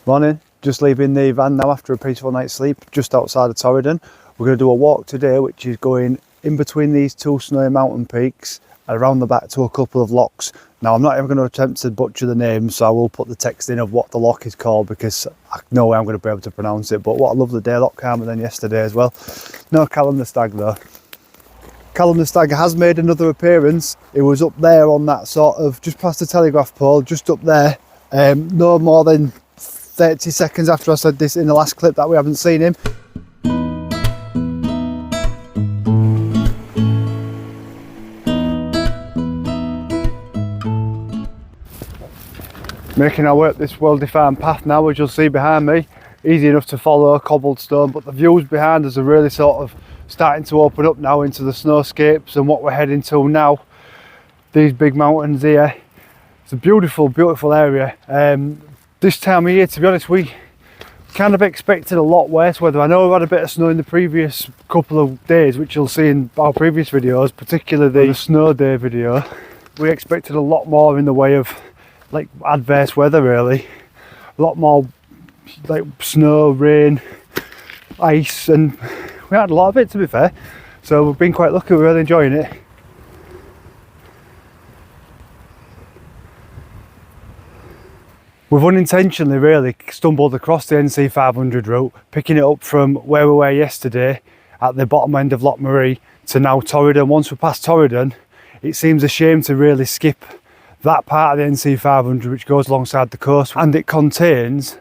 Morning, just leaving the van now after a peaceful night's sleep just outside of Torridon. We're going to do a walk today which is going in between these two snowy mountain peaks and around the back to a couple of locks. Now I'm not even going to attempt to butcher the name, so I will put the text in of what the lock is called because I know I'm going to be able to pronounce it. But what a lovely day, a lot calmer than yesterday as well. No Callum the stag though. Callum the stag has made another appearance. It was up there on that sort of just past the telegraph pole, just up there. No more than 30 seconds after I said this in the last clip that we haven't seen him. Making our way up this well-defined path now, as you'll see behind me. Easy enough to follow, cobblestone, but the views behind us are really sort of starting to open up now into the snowscapes and what we're heading to now. These big mountains here. It's a beautiful, beautiful area. This time of year, to be honest, we kind of expected a lot worse weather. I know we had a bit of snow in the previous couple of days, which you'll see in our previous videos, particularly the snow day video. We expected a lot more in the way of like adverse weather really. A lot more like snow, rain, ice, and we had a lot of it to be fair. So we've been quite lucky, we're really enjoying it. We've unintentionally really stumbled across the NC500 route, picking it up from where we were yesterday at the bottom end of Loch Marie to now Torridon. Once we're past Torridon, it seems a shame to really skip that part of the NC500 which goes alongside the coast, and it contains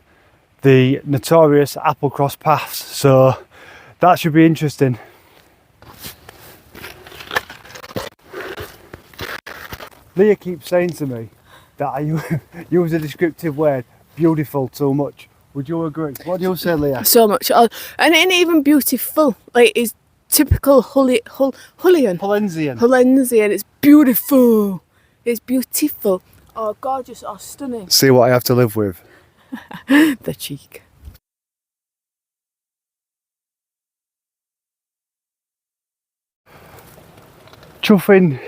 the notorious Applecross paths, so that should be interesting. Leah keeps saying to me that I use a descriptive word, beautiful, too much. Would you agree? What do you say, Leah? So much. And it ain't even beautiful. Like, it's typical Hullensian. It's beautiful. It's beautiful. Oh, gorgeous. Oh, stunning. See what I have to live with. The cheek. Chuffing.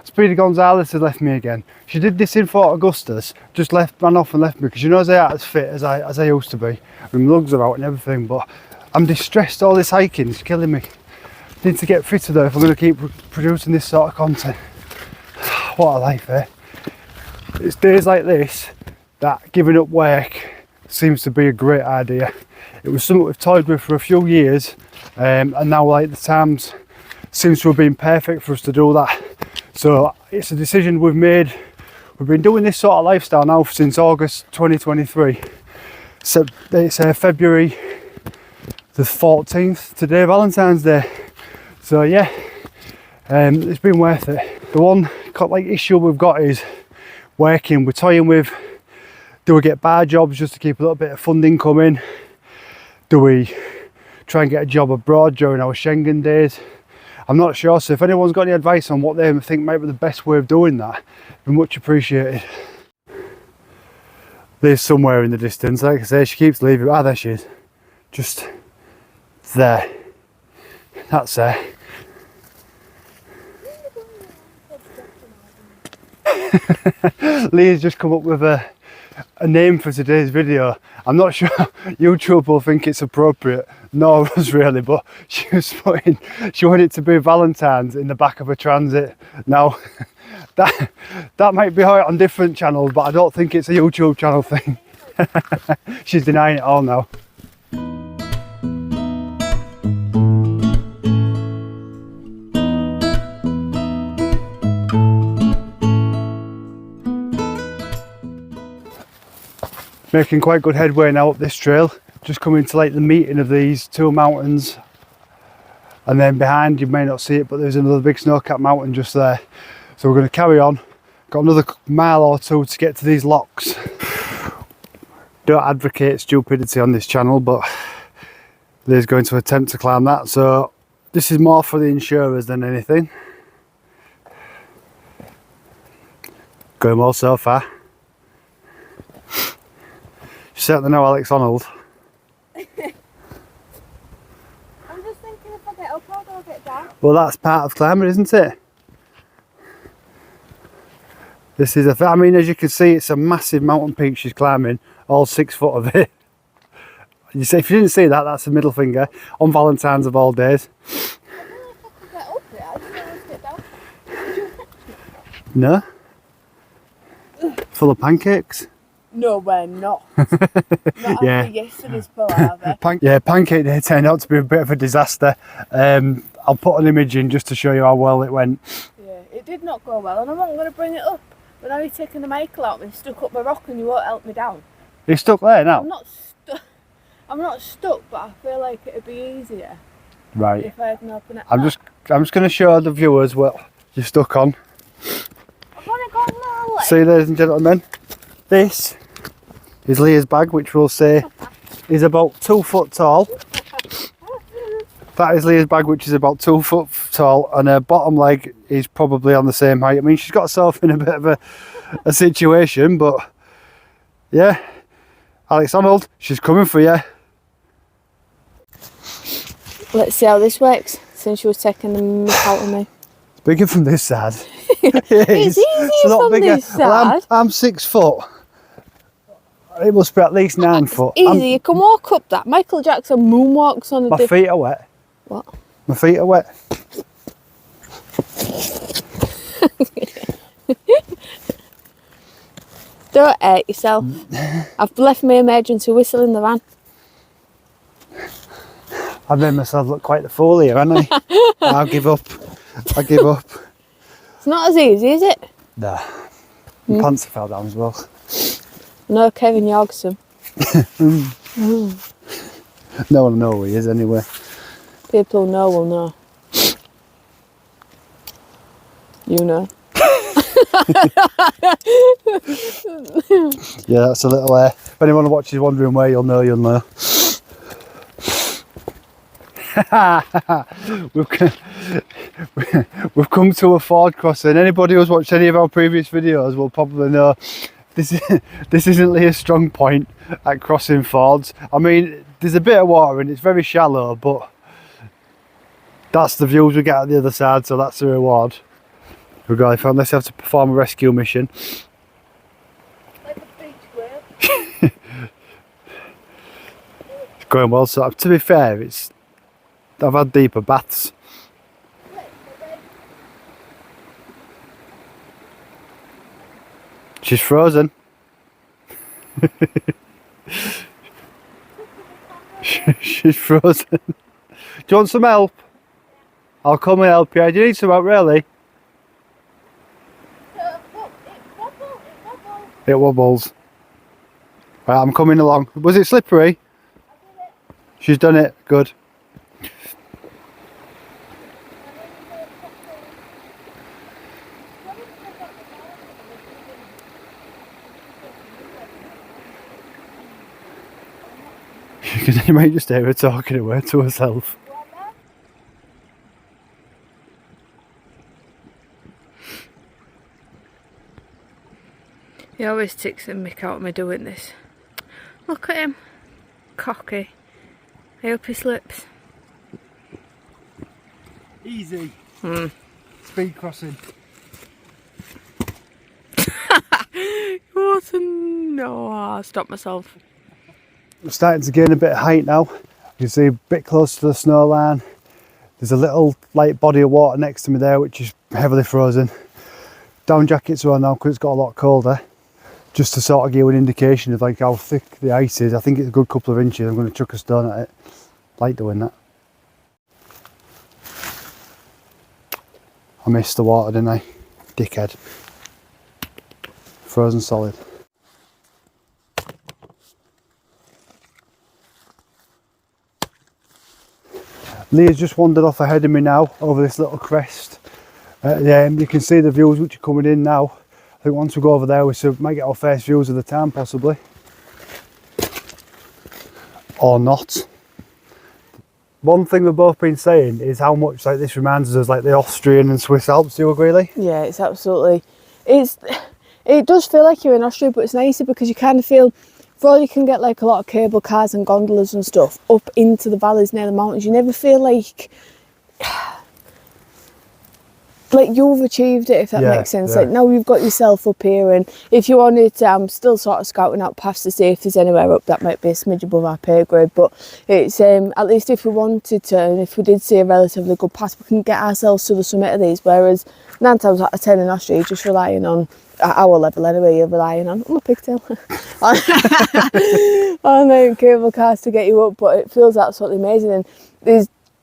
Speedy Gonzalez has left me again. She did this in Fort Augustus, just ran off and left me because she knows I ain't as fit as I used to be. My lugs are out and everything, but I'm distressed. All this hiking is killing me. Need to get fitter though if I'm going to keep producing this sort of content. What a life, eh? It's days like this that giving up work seems to be a great idea. It was something we've toyed with for a few years, and now like the times seems to have been perfect for us to do that. So it's a decision we've made. We've been doing this sort of lifestyle now since August 2023. So it's February the 14th today, Valentine's Day. So yeah, it's been worth it. The one issue we've got is working. We're toying with, do we get bar jobs just to keep a little bit of funding coming? Do we try and get a job abroad during our Schengen days? I'm not sure, so if anyone's got any advice on what they think might be the best way of doing that, it'd be much appreciated. There's somewhere in the distance, like I say, she keeps leaving. Ah, there she is. Just there. That's her. Leah's just come up with a name for today's video. I'm not sure YouTube will think it's appropriate, nor us really, but she wanted it to be Valentine's in the back of a transit. Now that might be out on different channels, but I don't think it's a YouTube channel thing. She's denying it all now. Making quite good headway now up this trail, just coming to like the meeting of these two mountains, and then behind, you may not see it, but there's another big snow-capped mountain just there. So we're going to carry on. Got another mile or two to get to these locks. Don't advocate stupidity on this channel, but Leah's going to attempt to climb that, so this is more for the insurers than anything. Going well so far. You certainly know Alex Honnold. I'm just thinking if I get up or do I get down? Well, that's part of climbing, isn't it? This is I mean, as you can see, it's a massive mountain peak she's climbing, all 6 foot of it. You see, if you didn't see that, that's a middle finger on Valentine's of all days. Get up it, I just want to get down. No? Full of pancakes? No, we're not. Not Yeah. after yesterday's palaver. Pancake day turned out to be a bit of a disaster. I'll put an image in just to show you how well it went. Yeah, it did not go well, and I'm not going to bring it up. But now you're taking the Michael out and stuck up my rock, and you won't help me down. You're stuck there now? I'm not stuck. I'm not stuck, but I feel like it'd be easier Right. if I had an open it. I'm just going to show the viewers what you're stuck on. I've only got a little leg. See, ladies and gentlemen, this is Leah's bag, which we'll say is about 2 foot tall. That is Leah's bag, which is about 2 foot tall, and her bottom leg is probably on the same height. I mean, she's got herself in a bit of a situation, but yeah. Alex Arnold, she's coming for you. Let's see how this works, since she was taking the mick out of me. It's bigger from this side. It's easier from this side. Well, I'm 6 foot. It must be at least 9 foot. Easy, you can walk up that. Michael Jackson moonwalks on a My feet are wet. What? My feet are wet. Don't hurt yourself. I've left my emergency whistle in the van. I've made myself look quite the fool here, haven't I? I'll give up. I give up. It's not as easy, is it? Nah. My pants fell down as well. No, Kevin Jorgensen. No one knows who he is anyway. People who know will know. You know. Yeah, that's a little if anyone watches wondering where you'll know, you'll know. We've come to a ford crossing. Anybody who's watched any of our previous videos will probably know this isn't Leah's strong point at crossing fords. I mean, there's a bit of water and it's very shallow, but that's the views we get at the other side, so that's the reward. We've got if unless you have to perform a rescue mission. Like a beach whale. It's going well, so to be fair, I've had deeper baths. She's frozen. She's frozen. Do you want some help? I'll come and help you. Do you need some help, really? It wobbles. Right, I'm coming along. Was it slippery? She's done it. Good. You might just hear her talking away to herself. He always takes the mick out of me doing this. Look at him. Cocky. I hope he slips. Easy. Speed crossing. What a no, I stopped myself. I'm starting to gain a bit of height now. You can see a bit close to the snow line. There's a little light body of water next to me there, which is heavily frozen. Down jackets are on now because it's got a lot colder. Just to sort of give an indication of like how thick the ice is. I think it's a good couple of inches. I'm going to chuck a stone at it. Like doing that. I missed the water, didn't I? Dickhead. Frozen solid. Leah's just wandered off ahead of me now over this little crest. You can see the views which are coming in now. I think once we go over there we might get our first views of the town possibly. Or not. One thing we've both been saying is how much like this reminds us of like the Austrian and Swiss Alps. Do you agree, Lee? Yeah, it's absolutely. It does feel like you're in Austria, but it's nicer because you kind of feel. For all you can get like a lot of cable cars and gondolas and stuff up into the valleys near the mountains, you never feel like like you've achieved it, if that Yeah, makes sense. yeah. Like now you've got yourself up here, and if you wanted to, I'm still sort of scouting out paths to see if there's anywhere up that might be a smidge above our pay grade, but it's at least if we wanted to, and if we did see a relatively good path, we can get ourselves to the summit of these, whereas 9 times out of 10 in Austria you're just relying on, at our level anyway, you're relying on a pigtail on cable cars to get you up, but it feels absolutely amazing.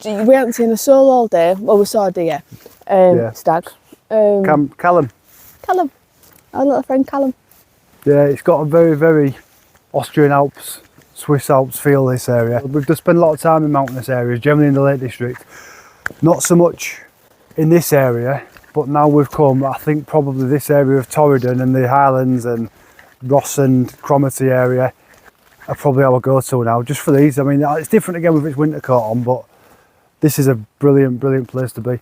And we haven't seen a soul all day. Well, we saw a deer, stag. Callum. Callum, our little friend Callum. Yeah, it's got a very, very Austrian Alps, Swiss Alps feel, this area. We've just spent a lot of time in mountainous areas, generally in the Lake District. Not so much in this area, but now we've come, I think probably this area of Torridon and the Highlands and Ross and Cromarty area are probably our go-to now, just for these. I mean, it's different again with its winter coat on, but this is a brilliant, brilliant place to be.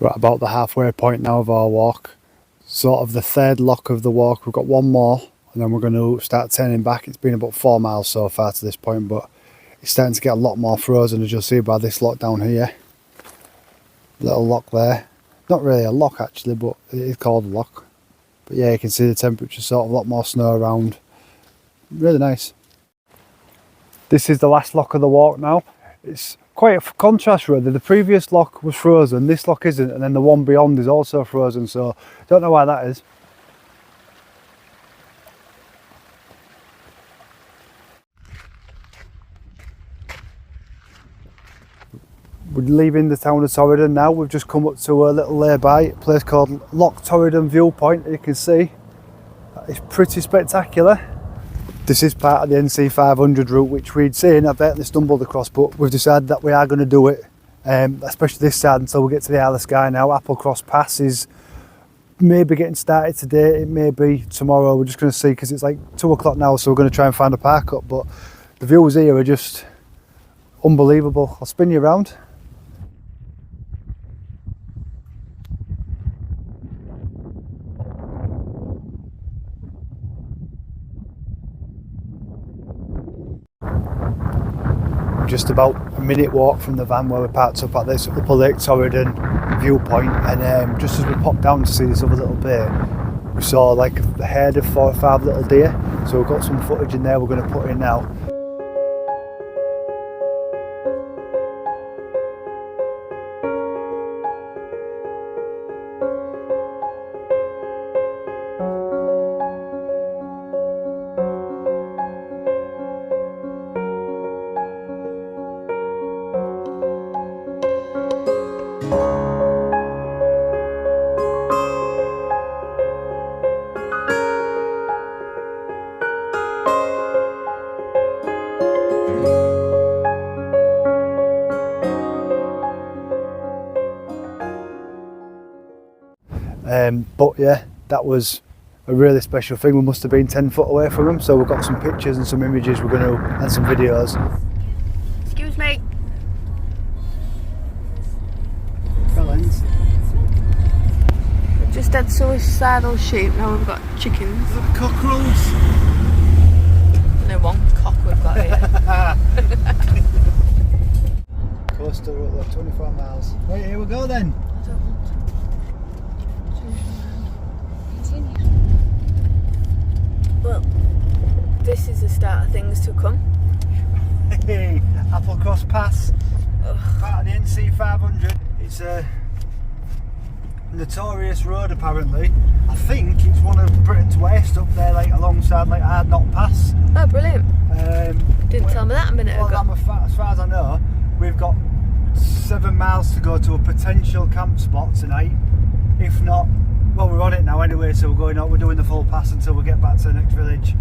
We're at about the halfway point now of our walk, sort of the third lock of the walk. We've got one more and then we're going to start turning back. It's been about 4 miles so far to this point, but it's starting to get a lot more frozen, as you'll see by this lock down here. Little lock there. Not really a lock actually, but it is called a lock. But yeah, you can see the temperature, sort of a lot more snow around. Really nice. This is the last lock of the walk now. It's quite a contrast really. The previous lock was frozen, this lock isn't, and then the one beyond is also frozen, so don't know why that is. We're leaving the town of Torridon now. We've just come up to a little lay-by place called Loch Torridon Viewpoint. You can see it's pretty spectacular. This is part of the NC500 route, which we'd seen, I bet they stumbled across, but we've decided that we are going to do it, especially this side until we get to the Isle of Skye now. Applecross Pass is maybe getting started today, it may be tomorrow. We're just going to see, because it's like 2 o'clock now, so we're going to try and find a park up, but the views here are just unbelievable. I'll spin you around. Just about a minute walk from the van where we parked up at this Upper Lake Torridon viewpoint, and just as we popped down to see this other little bay, we saw like a herd of 4 or 5 little deer, so we've got some footage in there we're going to put in now. But yeah, that was a really special thing. We must have been 10 foot away from them, so we've got some pictures and some images we're going to, and some videos. Excuse me. Felons. We've just had suicidal sheep, now we've got chickens. Cockerels. No, one cock we've got here. Coastal route, like 24 miles. Right, here we go then. Well, this is the start of things to come. Hey, Applecross Pass, part of the NC500. It's a notorious road apparently. I think it's one of Britain's worst up there, like alongside like Ardknock Pass. Oh, brilliant. Didn't tell me that a minute ago. As far as I know, we've got 7 miles to go to a potential camp spot tonight. If not, well, we're on it now anyway, so we're doing the full pass until we get back to the next village.